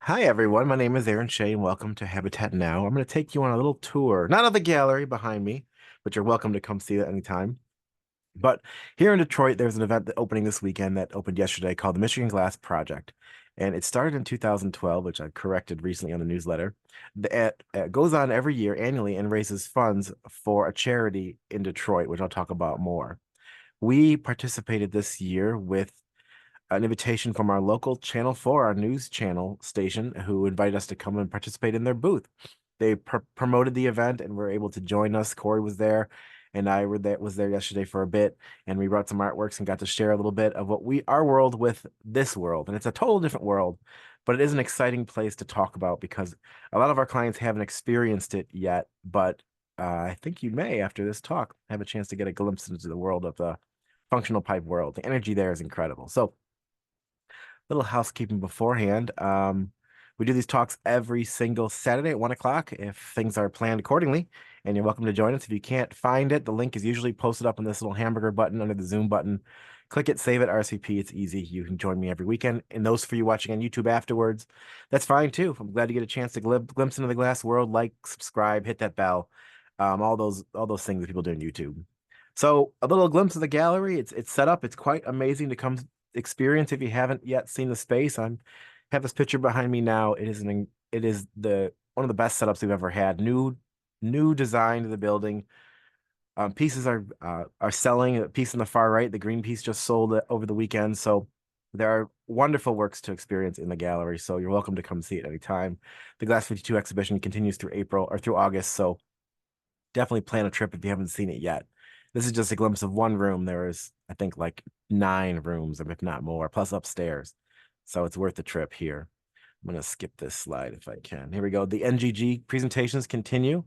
Hi everyone, my name is Schey and welcome to Habitat Now. I'm going to take you on a little tour, not of the gallery behind me, but you're welcome to come see it anytime. But here in Detroit, there's an event that opening this weekend that opened yesterday called the Michigan Glass Project. And it started in 2012, which I corrected recently on the newsletter. It goes on every year annually and raises funds for a charity in Detroit, which I'll talk about more. We participated this year with an invitation from our local Channel 4, our news channel station, who invited us to come and participate in their booth. They promoted the event and were able to join us. Corey was there, and I was there yesterday for a bit, and we brought some artworks and got to share a little bit of our world with this world. And it's a total different world, but it is an exciting place to talk about because a lot of our clients haven't experienced it yet, but I think you may, after this talk, have a chance to get a glimpse into the world of the functional pipe world. The energy there is incredible. So little housekeeping beforehand. We do these talks every single Saturday at 1 o'clock if things are planned accordingly, and you're welcome to join us. If you can't find it, the link is usually posted up on this little hamburger button under the Zoom button. Click it, save it, RSVP. It's easy. You can join me every weekend. And those for you watching on YouTube afterwards, that's fine too. I'm glad to get a chance to glimpse into the glass world. Like, subscribe, hit that bell, all those things that people do on YouTube. So a little glimpse of the gallery. It's set up. It's quite amazing to come experience if you haven't yet seen the space. I have this picture behind me now. It is the one of the best setups we've ever had. New design to the building. Pieces are selling. A piece on the far right, the green piece just sold it over the weekend. So there are wonderful works to experience in the gallery. So you're welcome to come see it anytime. The Glass 52 exhibition continues through April or through August. So definitely plan a trip if you haven't seen it yet. This is just a glimpse of one room. There is, I think, like 9 rooms, if not more, plus upstairs. So it's worth the trip here. I'm going to skip this slide if I can. Here we go. The NGG presentations continue.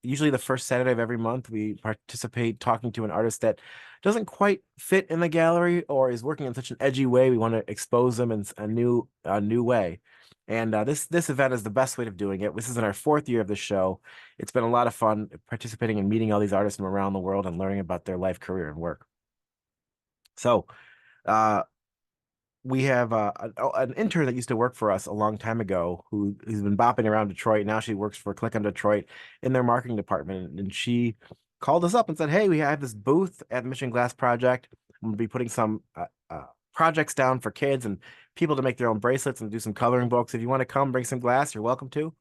Usually the first Saturday of every month, we participate talking to an artist that doesn't quite fit in the gallery or is working in such an edgy way. We want to expose them in a new way. And this event is the best way of doing it. This is in our 4th year of the show. It's been a lot of fun participating and meeting all these artists from around the world and learning about their life, career, and work. So, uh, we have an intern that used to work for us a long time ago who's been bopping around Detroit. Now she works for ClickOnDetroit in their marketing department. And she called us up and said, "Hey, we have this booth at the Michigan Glass Project. I'm going to be putting some projects down for kids and people to make their own bracelets and do some coloring books. If you want to come bring some glass, you're welcome to.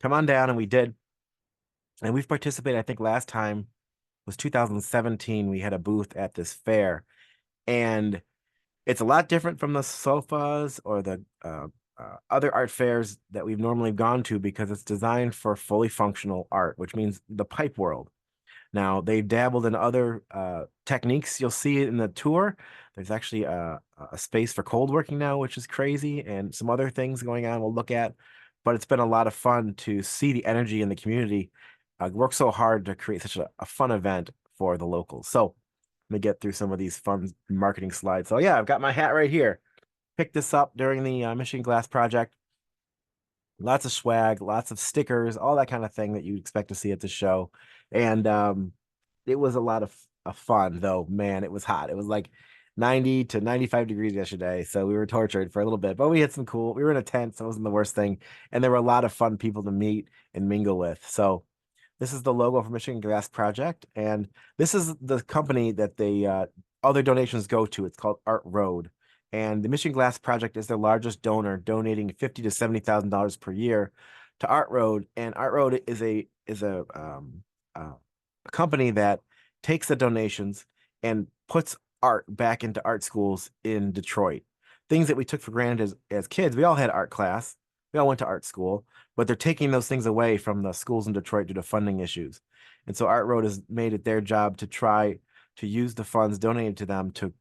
Come on down." And we did. And we've participated, I think last time was 2017. We had a booth at this fair. And it's a lot different from the sofas or the other art fairs that we've normally gone to because it's designed for fully functional art, which means the pipe world. Now, they've dabbled in other techniques. You'll see it in the tour. There's actually a space for cold working now, which is crazy, and some other things going on we'll look at. But it's been a lot of fun to see the energy in the community work so hard to create such a fun event for the locals. So let me get through some of these fun marketing slides. So yeah, I've got my hat right here. Picked this up during the Michigan Glass Project. Lots of swag, lots of stickers, all that kind of thing that you'd expect to see at the show. And it was a lot of fun, though. Man, it was hot. It was like 90 to 95 degrees yesterday. So we were tortured for a little bit, but we had some cool, we were in a tent, so it wasn't the worst thing. And there were a lot of fun people to meet and mingle with. So this is the logo for Michigan Glass Project, and this is the company that they all their donations go to. It's called Art Road, and the Michigan Glass Project is their largest donor, donating $50,000 to $70,000 per year to Art Road. And Art Road is a company that takes the donations and puts art back into art schools in Detroit. Things that we took for granted as kids. We all had art class. We all went to art school, but they're taking those things away from the schools in Detroit due to funding issues. And so Art Road has made it their job to try to use the funds donated to them to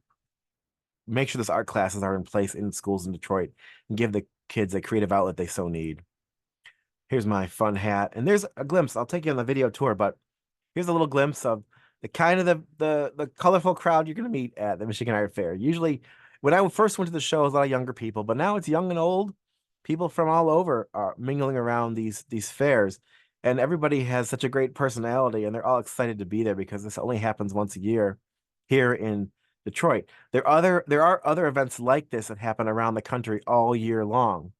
make sure those art classes are in place in schools in Detroit and give the kids a creative outlet they so need. Here's my fun hat. And there's a glimpse. I'll take you on the video tour, but here's a little glimpse of the kind of the colorful crowd you're going to meet at the Michigan Art Fair. Usually, when I first went to the show, it was a lot of younger people, but now it's young and old. People from all over are mingling around these fairs, and everybody has such a great personality, and they're all excited to be there because this only happens once a year here in Detroit. There are other events like this that happen around the country all year long.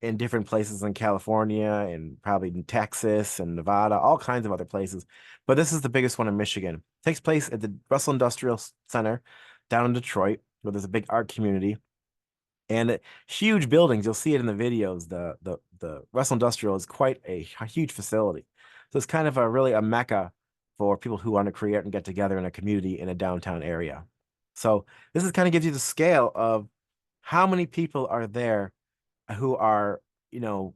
in different places in California and probably in Texas and Nevada, all kinds of other places. But this is the biggest one in Michigan. It takes place at the Russel Industrial Center down in Detroit, where there's a big art community and huge buildings. You'll see it in the videos. The Russell Industrial is quite a huge facility. So it's kind of a really a mecca for people who want to create and get together in a community in a downtown area. So this is kind of gives you the scale of how many people are there who are, you know,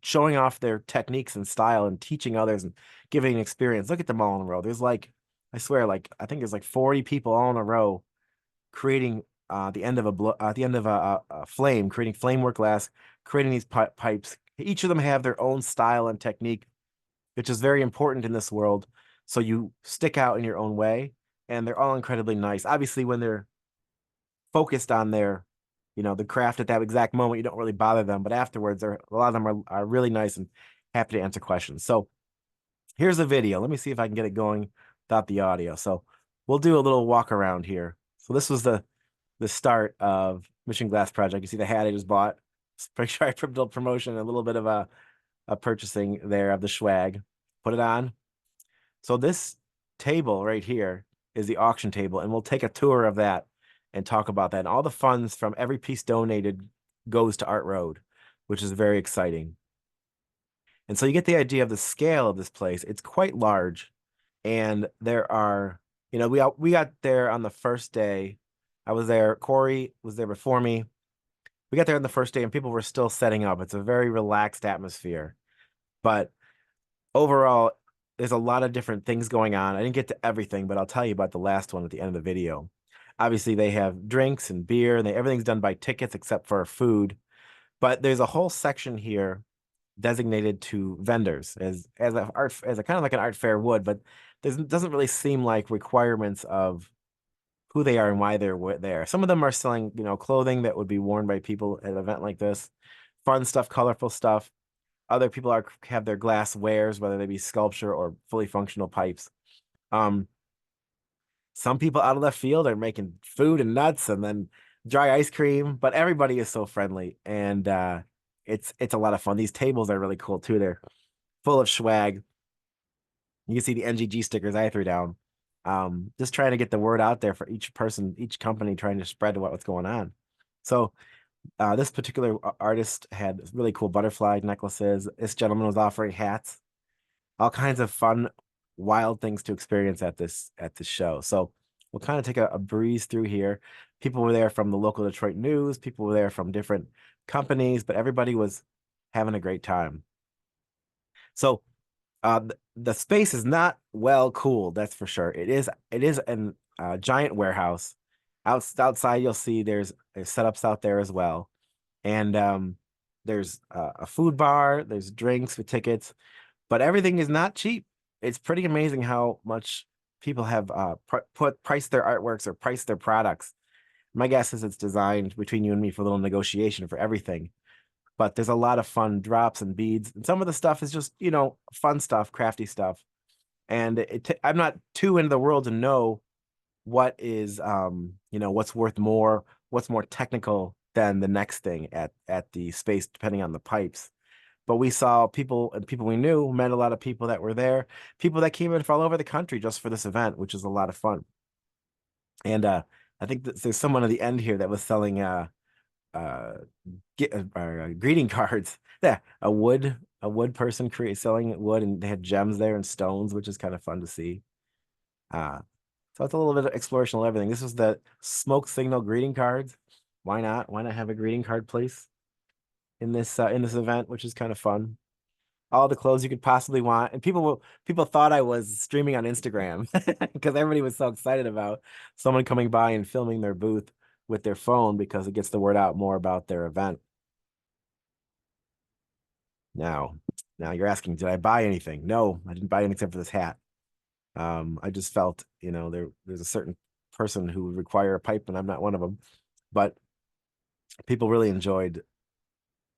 showing off their techniques and style and teaching others and giving an experience. Look at them all in a row. There's like, I swear, like I think there's like 40 people all in a row creating the end of the end of a flame, creating flamework glass, creating these pipes. Each of them have their own style and technique, which is very important in this world. So you stick out in your own way, and they're all incredibly nice. Obviously, when they're focused on their, the craft at that exact moment, you don't really bother them. But afterwards, a lot of them are really nice and happy to answer questions. So here's a video. Let me see if I can get it going without the audio. So we'll do a little walk around here. So this was the start of Mission Glass Project. You see the hat I just bought. Pretty sure I put a promotion, a little bit of a purchasing there of the swag. Put it on. So this table right here is the auction table, and we'll take a tour of that and talk about that. And all the funds from every piece donated goes to Art Road, which is very exciting. And so you get the idea of the scale of this place. It's quite large, and there are, we got there on the first day. I was there. Corey was there before me. We got there on the first day, and people were still setting up. It's a very relaxed atmosphere, but overall, there's a lot of different things going on. I didn't get to everything, but I'll tell you about the last one at the end of the video. Obviously, they have drinks and beer, and everything's done by tickets except for food. But there's a whole section here designated to vendors as a kind of like an art fair would, but there doesn't really seem like requirements of who they are and why they're there. Some of them are selling, clothing that would be worn by people at an event like this, fun stuff, colorful stuff. Other people have their glass wares, whether they be sculpture or fully functional pipes. Um, some people out of left field are making food and nuts and then dry ice cream, but everybody is so friendly and it's a lot of fun. These tables are really cool too. They're full of swag. You can see the NGG stickers I threw down. Just trying to get the word out there for each person, each company trying to spread what's going on. So this particular artist had really cool butterfly necklaces. This gentleman was offering hats, all kinds of fun, wild things to experience at this show. So we'll kind of take a breeze through here. People were there from the local Detroit news. People were there from different companies, but everybody was having a great time. So the space is not well cooled, that's for sure. It is an giant warehouse. Outside, you'll see there's setups out there as well, and there's a food bar. There's drinks with tickets, but everything is not cheap. It's pretty amazing how much people have priced their artworks or priced their products. My guess is it's designed between you and me for a little negotiation for everything. But there's a lot of fun drops and beads, and some of the stuff is just fun stuff, crafty stuff. And I'm not too into the world to know what is what's worth more, what's more technical than the next thing at the space, depending on the pipes. But we saw people and people we knew, met a lot of people that were there, people that came in from all over the country just for this event, which is a lot of fun. And I think there's someone at the end here that was selling uh, greeting cards. Yeah, a wood person selling wood, and they had gems there and stones, which is kind of fun to see. Uh, so it's a little bit of exploration of everything. This was the smoke signal greeting cards. Why not? Why not have a greeting card place in this event, which is kind of fun. All the clothes you could possibly want, and people thought I was streaming on Instagram because everybody was so excited about someone coming by and filming their booth with their phone because it gets the word out more about their event. Now, now you're asking, did I buy anything? No, I didn't buy anything except for this hat. I just felt, there's a certain person who would require a pipe, and I'm not one of them. But people really enjoyed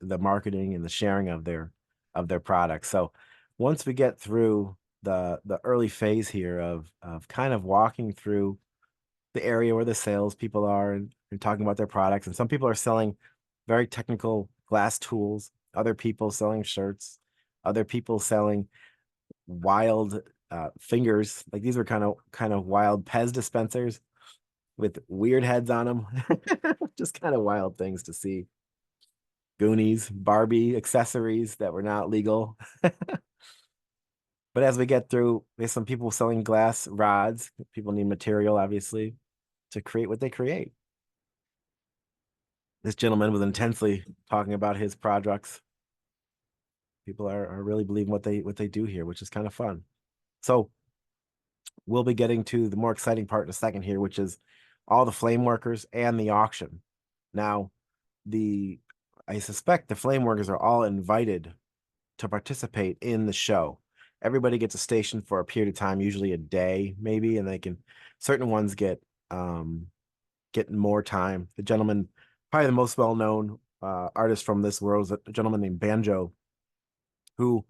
the marketing and the sharing of their products. So once we get through the early phase here of kind of walking through the area where the sales people are and talking about their products, and some people are selling very technical glass tools, other people selling shirts, other people selling wild fingers. Like these were kind of wild Pez dispensers with weird heads on them. Just kind of wild things to see. Goonies, Barbie accessories that were not legal. But as we get through, there's some people selling glass rods. People need material, obviously, to create what they create. This gentleman was intensely talking about his projects. People are really believing what they do here, which is kind of fun. So we'll be getting to the more exciting part in a second here, which is all the flame workers and the auction. Now, I suspect the flame workers are all invited to participate in the show. Everybody gets a station for a period of time, usually a day, maybe, and certain ones get more time. The gentleman, probably the most well-known artist from this world, is a gentleman named Banjo, who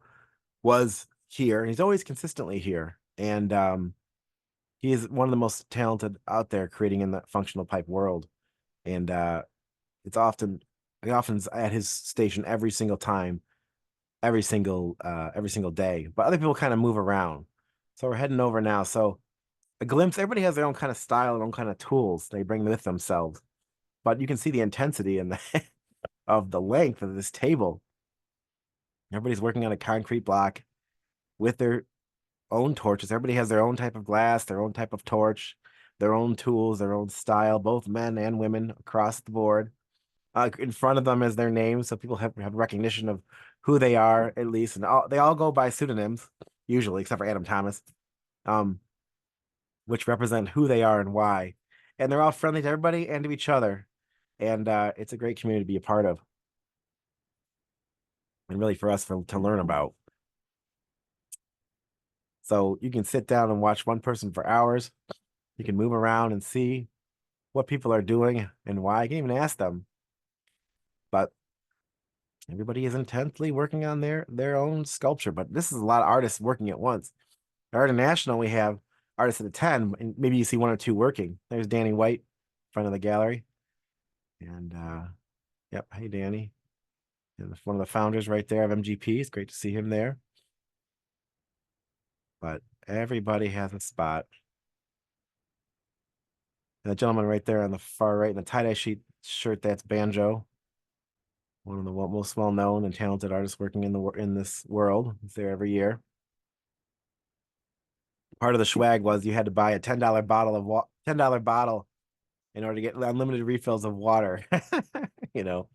was here. He's always consistently here, and he is one of the most talented out there creating in the functional pipe world. And it's often he often's at his station every single time, every single day. But other people kind of move around. So we're heading over now. So a glimpse, everybody has their own kind of style, their own kind of tools they bring with themselves. But you can see the intensity and the of the length of this table. Everybody's working on a concrete block with their own torches. Everybody has their own type of glass, their own type of torch, their own tools, their own style, both men and women across the board. In front of them is their names, so people have recognition of who they are at least, and they all go by pseudonyms usually, except for Adam Thomas, um, which represent who they are and why. And they're all friendly to everybody and to each other, and it's a great community to be a part of, and really for us to learn about. So you can sit down and watch one person for hours. You can move around and see what people are doing and why. You can even ask them. But everybody is intensely working on their own sculpture. But this is a lot of artists working at once. At Art International, we have artists at a 10, and maybe you see one or two working. There's Danny White, in front of the gallery. And yep, hey Danny. And one of the founders right there of MGP. It's great to see him there. But everybody has a spot. And the gentleman right there on the far right in the tie-dye shirt, that's Banjo, one of the most well-known and talented artists working in this world. He's there every year. Part of the swag was you had to buy a $10 bottle of $10 bottle in order to get unlimited refills of water. You know,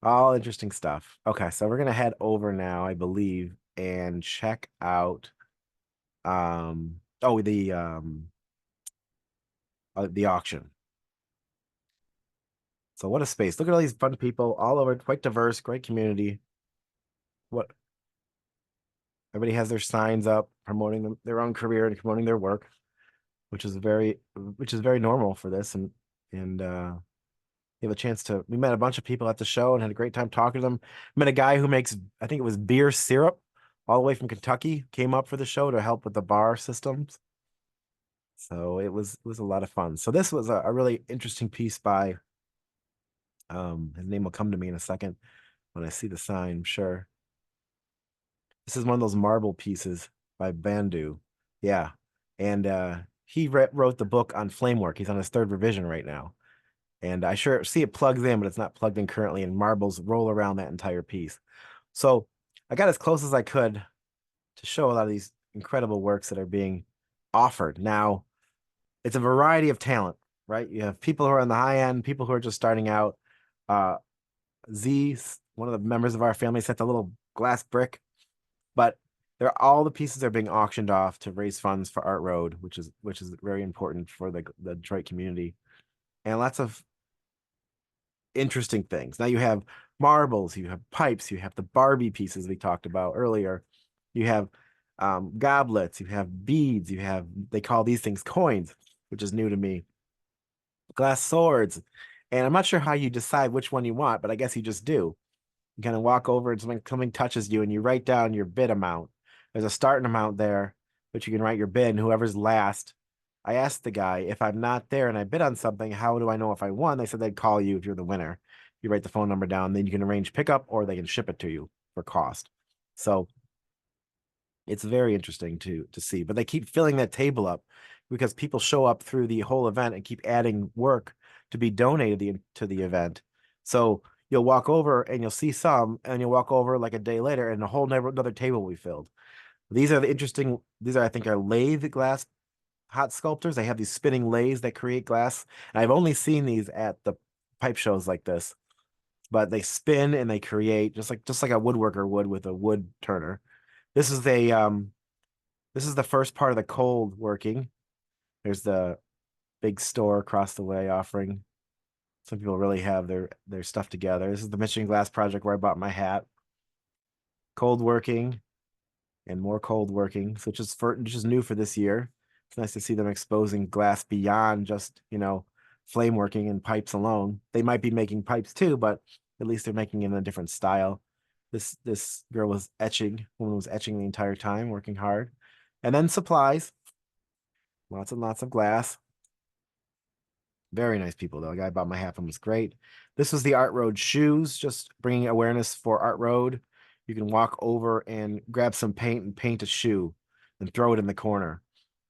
all interesting stuff. Okay, so we're gonna head over now, I believe, and check out the auction. So what a space. Look at all these fun people all over, quite diverse, great community. What Everybody has their signs up promoting their own career and promoting their work, which is very normal for this. And you have a chance we met a bunch of people at the show and had a great time talking to them. Met a guy who makes, I think it was beer syrup, all the way from Kentucky, came up for the show to help with the bar systems. So it was a lot of fun. So this was a really interesting piece by his name will come to me in a second when I see the sign, I'm sure. This is one of those marble pieces by Bandu. Yeah. And he wrote the book on flamework. He's on his third revision right now. And I sure see it plugs in, but it's not plugged in currently, and marbles roll around that entire piece. So I got as close as I could to show a lot of these incredible works that are being offered. Now, it's a variety of talent, right? You have people who are on the high end, people who are just starting out. Uh, Z, one of the members of our family, sent a little glass brick, but all the pieces are being auctioned off to raise funds for Art Road, which is very important for the Detroit community, and lots of interesting things. Now you have marbles, you have pipes, you have the Barbie pieces we talked about earlier, you have goblets, you have beads, they call these things coins, which is new to me, glass swords, and I'm not sure how you decide which one you want, but I guess you just do. You kind of walk over and something touches you and you write down your bid amount. There's a starting amount there, but you can write your bid, and whoever's last. I asked the guy, if I'm not there and I bid on something, how do I know if I won? They said they'd call you if you're the winner. You write the phone number down, then you can arrange pickup or they can ship it to you for cost. So it's very interesting to see. But they keep filling that table up because people show up through the whole event and keep adding work to be donated to the event. So you'll walk over and you'll see some, and you'll walk over like a day later, and a whole another table will be filled. These are the interesting. These are, I think, are lathe glass hot sculptors. They have these spinning lathes that create glass. And I've only seen these at the pipe shows like this, but they spin and they create just like a woodworker would with a wood turner. This is this is the first part of the cold working. There's the big store across the way offering. Some people really have their stuff together. This is the Michigan Glass project where I bought my hat. Cold working and more cold working, so which is new for this year. It's nice to see them exposing glass beyond just, flame working and pipes alone. They might be making pipes too, but at least they're making it in a different style. This girl was etching, woman was etching the entire time, working hard. And then supplies, lots and lots of glass. Very nice people, though. The guy bought my hat from was great. This was the Art Road shoes, just bringing awareness for Art Road. You can walk over and grab some paint and paint a shoe and throw it in the corner.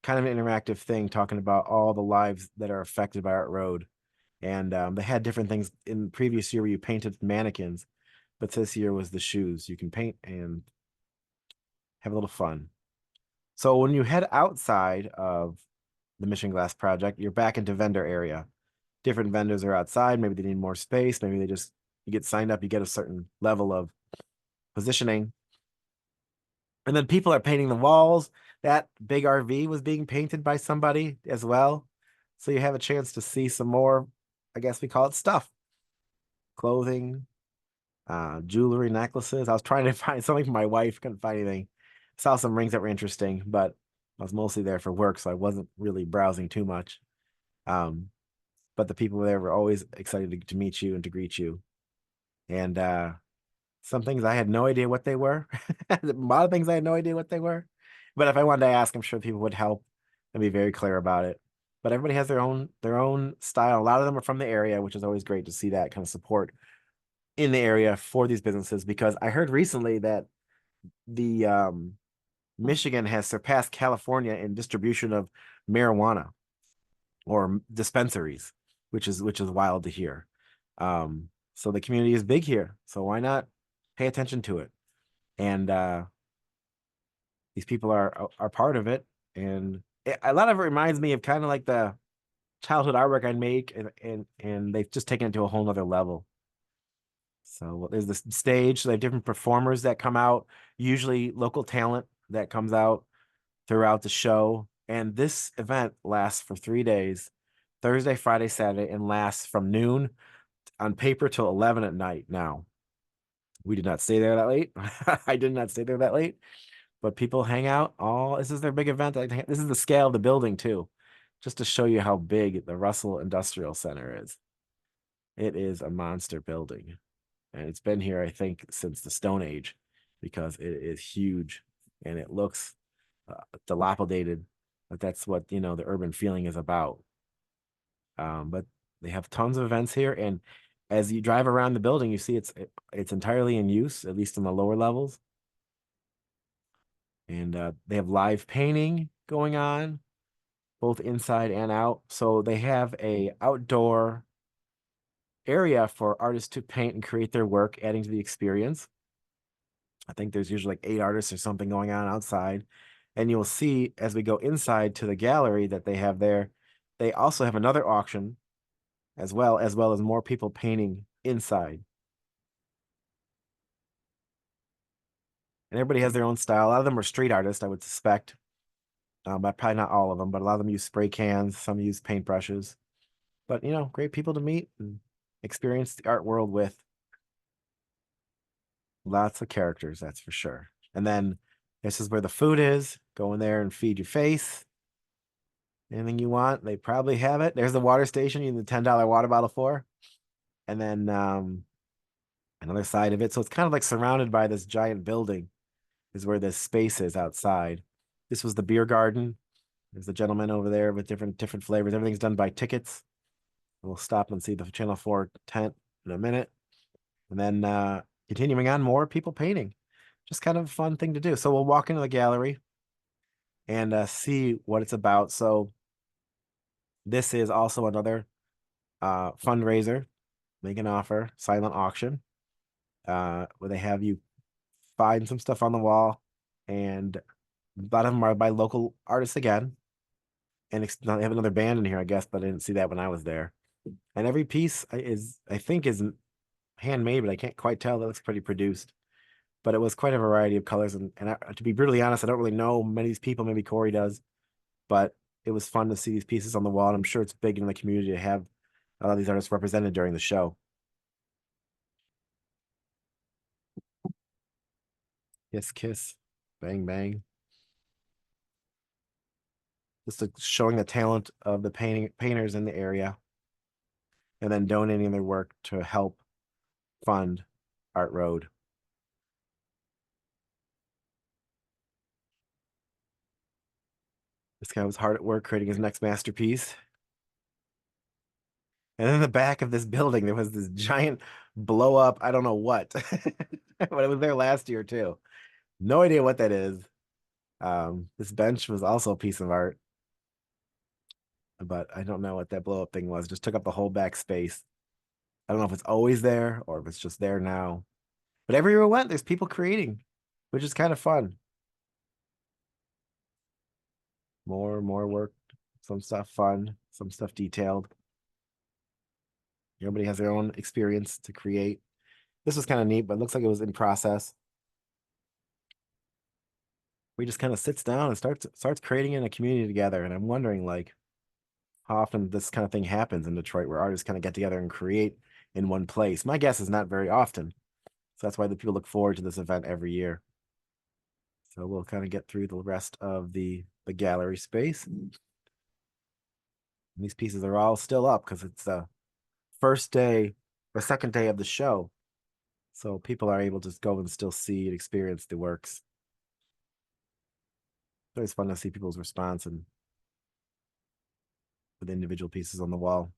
Kind of an interactive thing, talking about all the lives that are affected by Art Road. And they had different things in the previous year where you painted mannequins, but this year was the shoes. You can paint and have a little fun. So when you head outside of the Mission Glass project, you're back into vendor area. Different vendors are outside. Maybe they need more space. Maybe you get signed up, you get a certain level of positioning. And then people are painting the walls. That big RV was being painted by somebody as well. So you have a chance to see some more, I guess we call it stuff. Clothing, jewelry, necklaces. I was trying to find something for my wife, couldn't find anything. Saw some rings that were interesting, but I was mostly there for work, so I wasn't really browsing too much. But the people there were always excited to meet you and to greet you. And some things I had no idea what they were. A lot of things I had no idea what they were. But if I wanted to ask, I'm sure people would help and be very clear about it. But everybody has their own style. A lot of them are from the area, which is always great to see that kind of support in the area for these businesses. Because I heard recently that the Michigan has surpassed California in distribution of marijuana or dispensaries, which is wild to hear. So the community is big here. So why not pay attention to it? And these people are part of it. And a lot of it reminds me of kind of like the childhood artwork I make, and they've just taken it to a whole nother level. So there's this stage. So they have different performers that come out, usually local talent that comes out throughout the show. And this event lasts for 3 days, Thursday, Friday, Saturday, and lasts from noon on paper till 11 at night. Now, we did not stay there that late. I did not stay there that late, but people hang out. This is their big event. This is the scale of the building too, just to show you how big the Russel Industrial Center is. It is a monster building, and it's been here, I think, since the Stone Age, because it is huge and it looks dilapidated. But that's what the urban feeling is about. But they have tons of events here, and as you drive around the building, you see it's entirely in use, at least in the lower levels. And they have live painting going on, both inside and out. So they have a outdoor area for artists to paint and create their work, adding to the experience. I think there's usually like 8 artists or something going on outside. And you'll see as we go inside to the gallery that they have there, they also have another auction as well as more people painting inside. And everybody has their own style. A lot of them are street artists, I would suspect. But probably not all of them, but a lot of them use spray cans, some use paintbrushes. But great people to meet and experience the art world with. Lots of characters, that's for sure. And then this is where the food is. Go in there and feed your face. Anything you want, they probably have it. There's the water station you need the $10 water bottle for. And then another side of it. So it's kind of like surrounded by this giant building is where this space is outside. This was the beer garden. There's a gentleman over there with different flavors. Everything's done by tickets. We'll stop and see the Channel 4 tent in a minute. And then continuing on, more people painting. Just kind of a fun thing to do. So we'll walk into the gallery and see what it's about. So this is also another fundraiser, make an offer, silent auction, where they have you find some stuff on the wall, and a lot of them are by local artists again. And they have another band in here, I guess, but I didn't see that when I was there. And every piece I think, is handmade, but I can't quite tell. That looks pretty produced. But it was quite a variety of colors. And to be brutally honest, I don't really know many of these people. Maybe Corey does, but it was fun to see these pieces on the wall. And I'm sure it's big in the community to have a lot of these artists represented during the show. Kiss, kiss, bang, bang. Just showing the talent of the painters in the area, and then donating their work to help fund Art Road. This guy was hard at work creating his next masterpiece. And in the back of this building, there was this giant blow up, I don't know what, but it was there last year too. No idea what that is. This bench was also a piece of art, but I don't know what that blow up thing was. It just took up the whole back space. I don't know if it's always there or if it's just there now. But everywhere we went, there's people creating, which is kind of fun. More work, some stuff fun, some stuff detailed. Everybody has their own experience to create. This was kind of neat, but it looks like it was in process. We just kind of sits down and starts creating in a community together. And I'm wondering, like, how often this kind of thing happens in Detroit, where artists kind of get together and create in one place. My guess is not very often. So that's why the people look forward to this event every year. So we'll kind of get through the rest of the gallery space. And these pieces are all still up because it's the first day or second day of the show. So people are able to just go and still see and experience the works. It's always fun to see people's response and with individual pieces on the wall.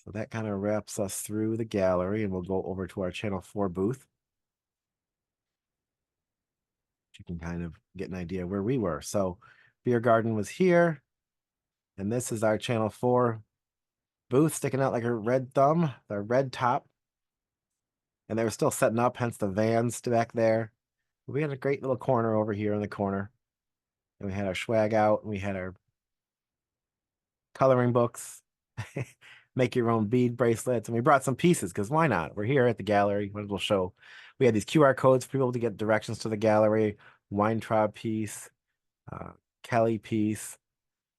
So that kind of wraps us through the gallery, and we'll go over to our Channel 4 booth. You can kind of get an idea where we were. So Beer Garden was here, and this is our Channel 4 booth sticking out like a red thumb, the red top. And they were still setting up, hence the vans back there. We had a great little corner over here in the corner. And we had our swag out, and we had our coloring books, make your own bead bracelets. And we brought some pieces because why not? We're here at the gallery. What we'll show. We had these QR codes for people to get directions to the gallery, Weintraub piece, Kelly piece,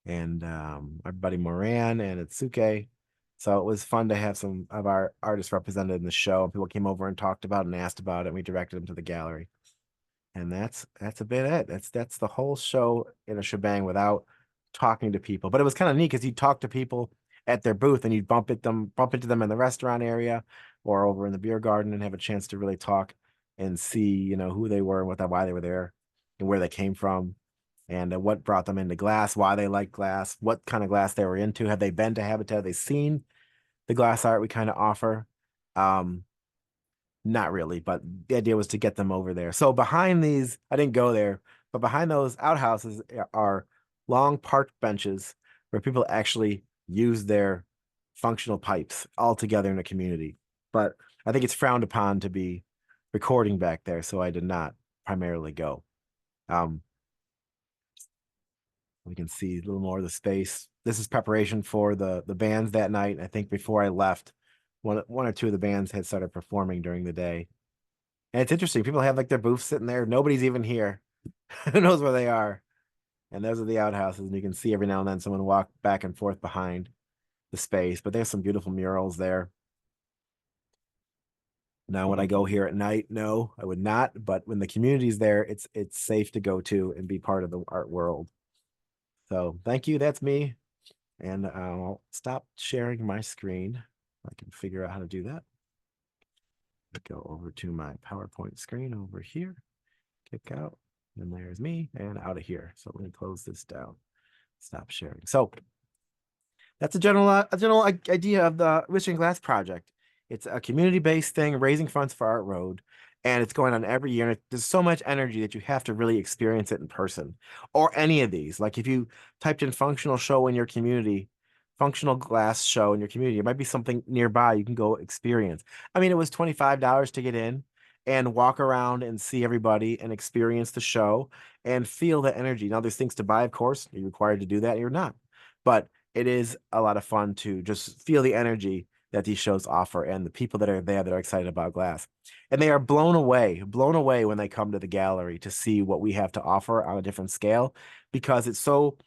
and our buddy Moran and Itsuke. So it was fun to have some of our artists represented in the show. People came over and talked about and asked about it, and we directed them to the gallery. And that's a bit it. That's the whole show in a shebang without talking to people. But it was kind of neat because you talk to people at their booth and you bump into them in the restaurant area or over in the beer garden and have a chance to really talk and see, who they were and why they were there and where they came from and what brought them into glass, why they like glass, what kind of glass they were into. Have they been to Habatat? Have they seen the glass art we kind of offer? Not really, but the idea was to get them over there. So behind these, I didn't go there, but behind those outhouses are long park benches where people actually use their functional pipes all together in a community. But I think it's frowned upon to be recording back there, so I did not primarily go. We can see a little more of the space. This is preparation for the bands that night. I think before I left, one or two of the bands had started performing during the day. And it's interesting. People have like their booths sitting there. Nobody's even here. Who knows where they are? And those are the outhouses. And you can see every now and then someone walk back and forth behind the space. But there's some beautiful murals there. Now, would I go here at night? No, I would not. But when the community's there, it's safe to go to and be part of the art world. So thank you. That's me. And I'll stop sharing my screen. I can figure out how to do that. Go over to my PowerPoint screen over here, kick out, and there's me and out of here. So let me close this down, stop sharing. So that's a general idea of the Rich Glass project. It's a community-based thing, raising funds for Art Road, and it's going on every year. And there's so much energy that you have to really experience it in person, or any of these. Like if you typed in functional show in your community, functional glass show in your community, it might be something nearby you can go experience. I mean, it was $25 to get in and walk around and see everybody and experience the show and feel the energy. Now, there's things to buy, of course. You're required to do that. You're not, but it is a lot of fun to just feel the energy that these shows offer and the people that are there that are excited about glass. And they are blown away when they come to the gallery to see what we have to offer on a different scale because it's so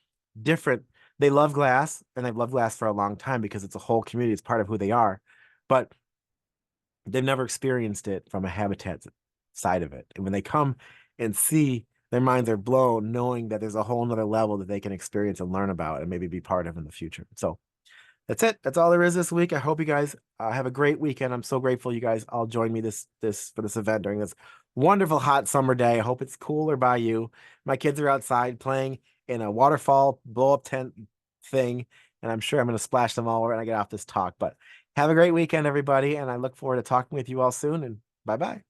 different. They love glass and they've loved glass for a long time because it's a whole community. It's part of who they are. But they've never experienced it from a habitat side of it. And when they come and see, their minds are blown knowing that there's a whole nother level that they can experience and learn about and maybe be part of in the future. So that's it. That's all there is this week. I hope you guys have a great weekend. I'm so grateful you guys all joined me this for this event during this wonderful hot summer day. I hope it's cooler by you. My kids are outside playing in a waterfall blow up tent thing, and I'm sure I'm going to splash them all when I get off this talk. But have a great weekend, everybody, and I look forward to talking with you all soon. And bye bye.